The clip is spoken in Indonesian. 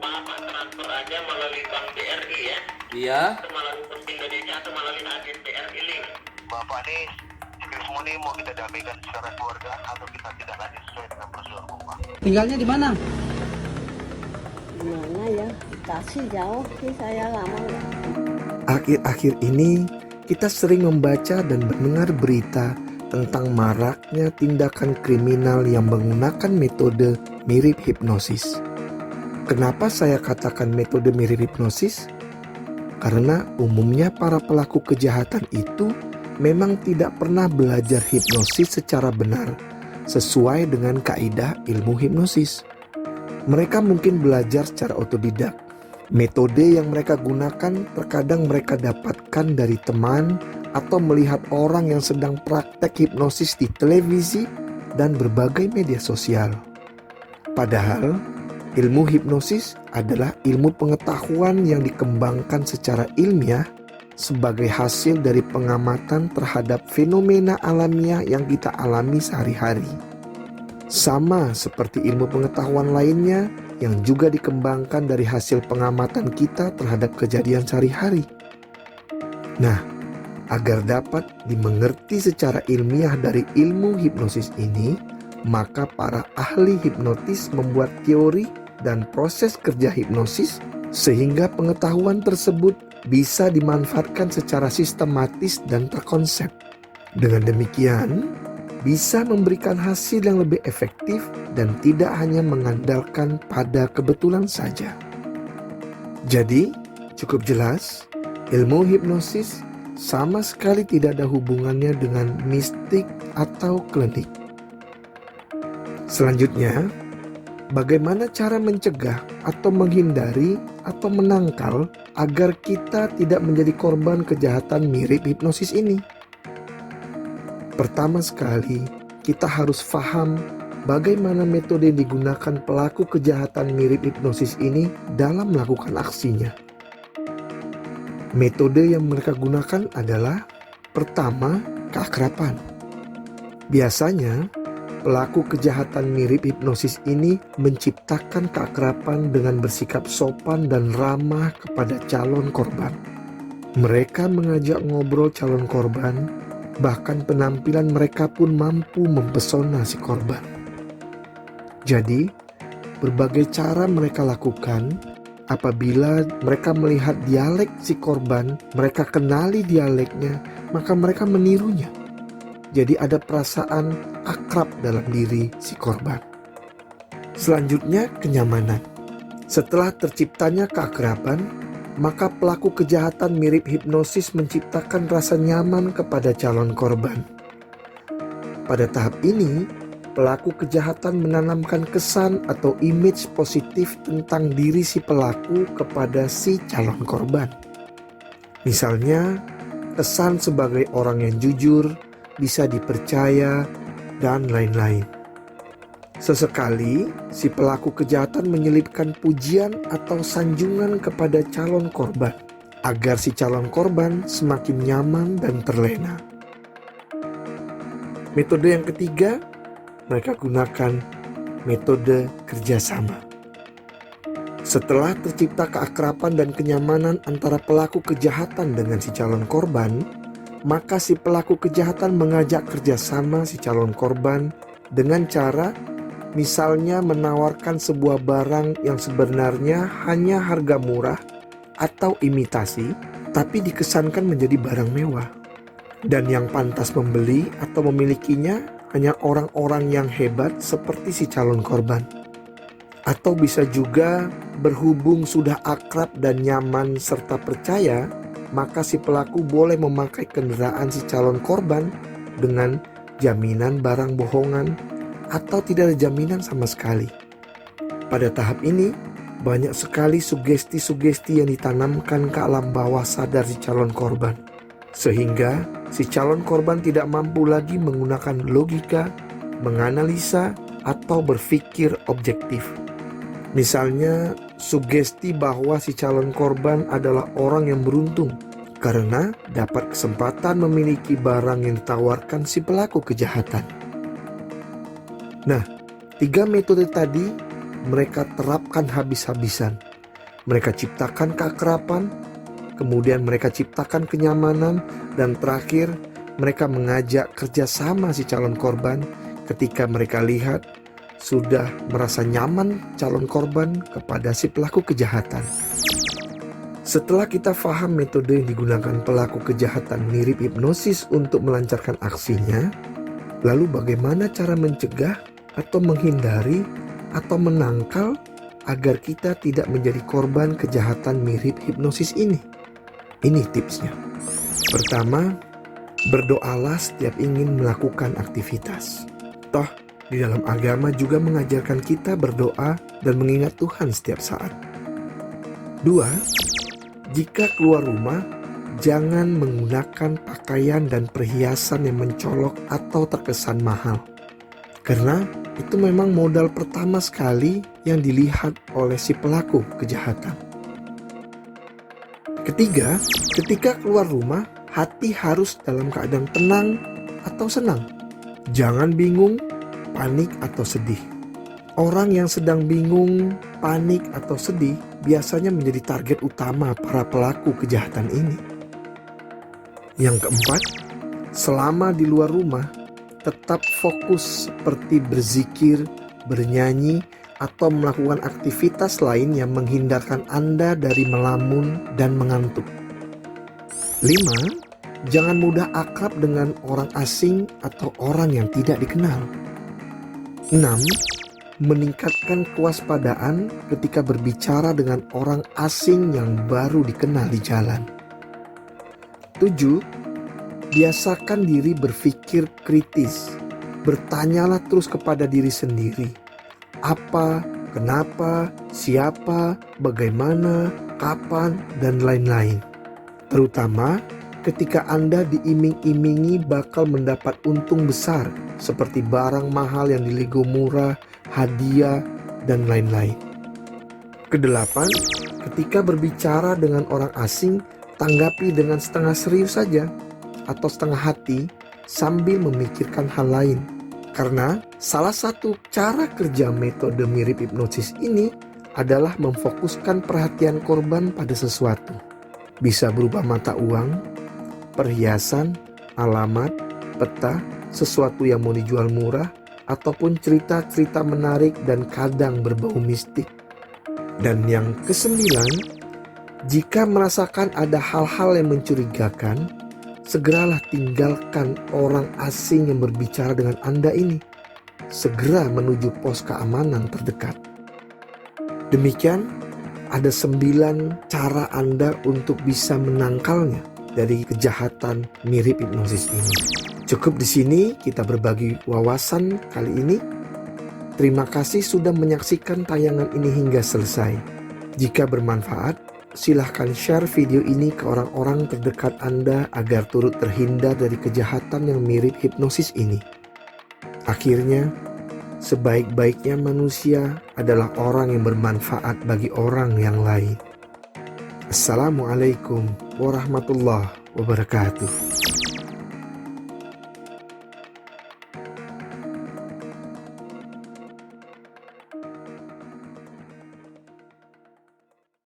Bapak transfer aja melalui Bank BRI ya, Iya. atau melalui Pos Indonesia atau melalui agen BRI Link. Bapak nih, semua nih mau kita damaikan secara keluarga atau kita tidak lanjut sesuai dengan prosedur Bapak. Tinggalnya di mana? Gimana ya, kasih jauh sih saya lama nggak. Akhir-akhir ini kita sering membaca dan mendengar berita tentang maraknya tindakan kriminal yang menggunakan metode mirip hipnosis. Kenapa saya katakan metode mirip hipnosis? Karena umumnya para pelaku kejahatan itu memang tidak pernah belajar hipnosis secara benar sesuai dengan kaidah ilmu hipnosis. Mereka mungkin belajar secara otodidak. Metode yang mereka gunakan terkadang mereka dapatkan dari teman atau melihat orang yang sedang praktek hipnosis di televisi dan berbagai media sosial. Padahal, ilmu hipnosis adalah ilmu pengetahuan yang dikembangkan secara ilmiah sebagai hasil dari pengamatan terhadap fenomena alamiah yang kita alami sehari-hari. Sama seperti ilmu pengetahuan lainnya yang juga dikembangkan dari hasil pengamatan kita terhadap kejadian sehari-hari. Nah, agar dapat dimengerti secara ilmiah dari ilmu hipnosis ini, maka para ahli hipnotis membuat teori dan proses kerja hipnosis sehingga pengetahuan tersebut bisa dimanfaatkan secara sistematis dan terkonsep. Dengan demikian, bisa memberikan hasil yang lebih efektif dan tidak hanya mengandalkan pada kebetulan saja. Jadi, cukup jelas, ilmu hipnosis sama sekali tidak ada hubungannya dengan mistik atau klinik. Selanjutnya, bagaimana cara mencegah atau menghindari atau menangkal agar kita tidak menjadi korban kejahatan mirip hipnosis ini? Pertama sekali, kita harus paham bagaimana metode yang digunakan pelaku kejahatan mirip hipnosis ini dalam melakukan aksinya. Metode yang mereka gunakan adalah pertama, keakraban. Biasanya, pelaku kejahatan mirip hipnosis ini menciptakan keakraban dengan bersikap sopan dan ramah kepada calon korban. Mereka mengajak ngobrol calon korban, bahkan penampilan mereka pun mampu mempesona si korban. Jadi, berbagai cara mereka lakukan. Apabila mereka melihat dialek si korban, mereka kenali dialeknya, maka mereka menirunya. Jadi ada perasaan akrab dalam diri si korban. Selanjutnya, kenyamanan. Setelah terciptanya keakraban, maka pelaku kejahatan mirip hipnosis menciptakan rasa nyaman kepada calon korban. Pada tahap ini, pelaku kejahatan menanamkan kesan atau image positif tentang diri si pelaku kepada si calon korban. Misalnya, kesan sebagai orang yang jujur, bisa dipercaya, dan lain-lain. Sesekali, si pelaku kejahatan menyelipkan pujian atau sanjungan kepada calon korban, agar si calon korban semakin nyaman dan terlena. Metode yang ketiga, mereka gunakan metode kerjasama. Setelah tercipta keakraban dan kenyamanan antara pelaku kejahatan dengan si calon korban, maka si pelaku kejahatan mengajak kerjasama si calon korban dengan cara misalnya menawarkan sebuah barang yang sebenarnya hanya harga murah atau imitasi, tapi dikesankan menjadi barang mewah. Dan yang pantas membeli atau memilikinya hanya orang-orang yang hebat seperti si calon korban. Atau bisa juga berhubung sudah akrab dan nyaman serta percaya, maka si pelaku boleh memakai kendaraan si calon korban dengan jaminan barang bohongan atau tidak ada jaminan sama sekali. Pada tahap ini, banyak sekali sugesti-sugesti yang ditanamkan ke alam bawah sadar si calon korban. Sehingga si calon korban tidak mampu lagi menggunakan logika, menganalisa, atau berpikir objektif. Misalnya, sugesti bahwa si calon korban adalah orang yang beruntung karena dapat kesempatan memiliki barang yang ditawarkan si pelaku kejahatan. Nah, 3 metode tadi mereka terapkan habis-habisan. Mereka ciptakan keakraban, kemudian mereka ciptakan kenyamanan, dan terakhir mereka mengajak kerjasama si calon korban ketika mereka lihat sudah merasa nyaman calon korban kepada si pelaku kejahatan. Setelah kita paham metode yang digunakan pelaku kejahatan mirip hipnosis untuk melancarkan aksinya, lalu bagaimana cara mencegah atau menghindari atau menangkal agar kita tidak menjadi korban kejahatan mirip hipnosis ini? Ini tipsnya. Pertama, berdoalah setiap ingin melakukan aktivitas. Toh, di dalam agama juga mengajarkan kita berdoa dan mengingat Tuhan setiap saat. 2, jika keluar rumah, jangan menggunakan pakaian dan perhiasan yang mencolok atau terkesan mahal. Karena itu memang modal pertama sekali yang dilihat oleh si pelaku kejahatan. Ketiga, ketika keluar rumah, hati harus dalam keadaan tenang atau senang. Jangan bingung, panik, atau sedih. Orang yang sedang bingung, panik, atau sedih biasanya menjadi target utama para pelaku kejahatan ini. Yang keempat, selama di luar rumah, tetap fokus seperti berzikir, bernyanyi, atau melakukan aktivitas lain yang menghindarkan Anda dari melamun dan mengantuk. 5, jangan mudah akrab dengan orang asing atau orang yang tidak dikenal. 6, meningkatkan kewaspadaan ketika berbicara dengan orang asing yang baru dikenal di jalan. 7, biasakan diri berpikir kritis. Bertanyalah terus kepada diri sendiri. Apa, kenapa, siapa, bagaimana, kapan, dan lain-lain. Terutama ketika Anda diiming-imingi bakal mendapat untung besar seperti barang mahal yang dilego murah, hadiah, dan lain-lain. Kedelapan, ketika berbicara dengan orang asing, tanggapi dengan setengah serius saja atau setengah hati sambil memikirkan hal lain. Karena salah satu cara kerja metode mirip hipnosis ini adalah memfokuskan perhatian korban pada sesuatu. Bisa berupa mata uang, perhiasan, alamat, peta, sesuatu yang mau dijual murah, ataupun cerita-cerita menarik dan kadang berbau mistik. Dan yang kesembilan, jika merasakan ada hal-hal yang mencurigakan, segeralah tinggalkan orang asing yang berbicara dengan Anda ini. Segera menuju pos keamanan terdekat. Demikian, ada 9 cara Anda untuk bisa menangkalnya dari kejahatan mirip hipnosis ini. Cukup di sini kita berbagi wawasan kali ini. Terima kasih sudah menyaksikan tayangan ini hingga selesai. Jika bermanfaat, silahkan share video ini ke orang-orang terdekat Anda agar turut terhindar dari kejahatan yang mirip hipnosis ini. Akhirnya, sebaik-baiknya manusia adalah orang yang bermanfaat bagi orang yang lain. Assalamualaikum warahmatullahi wabarakatuh.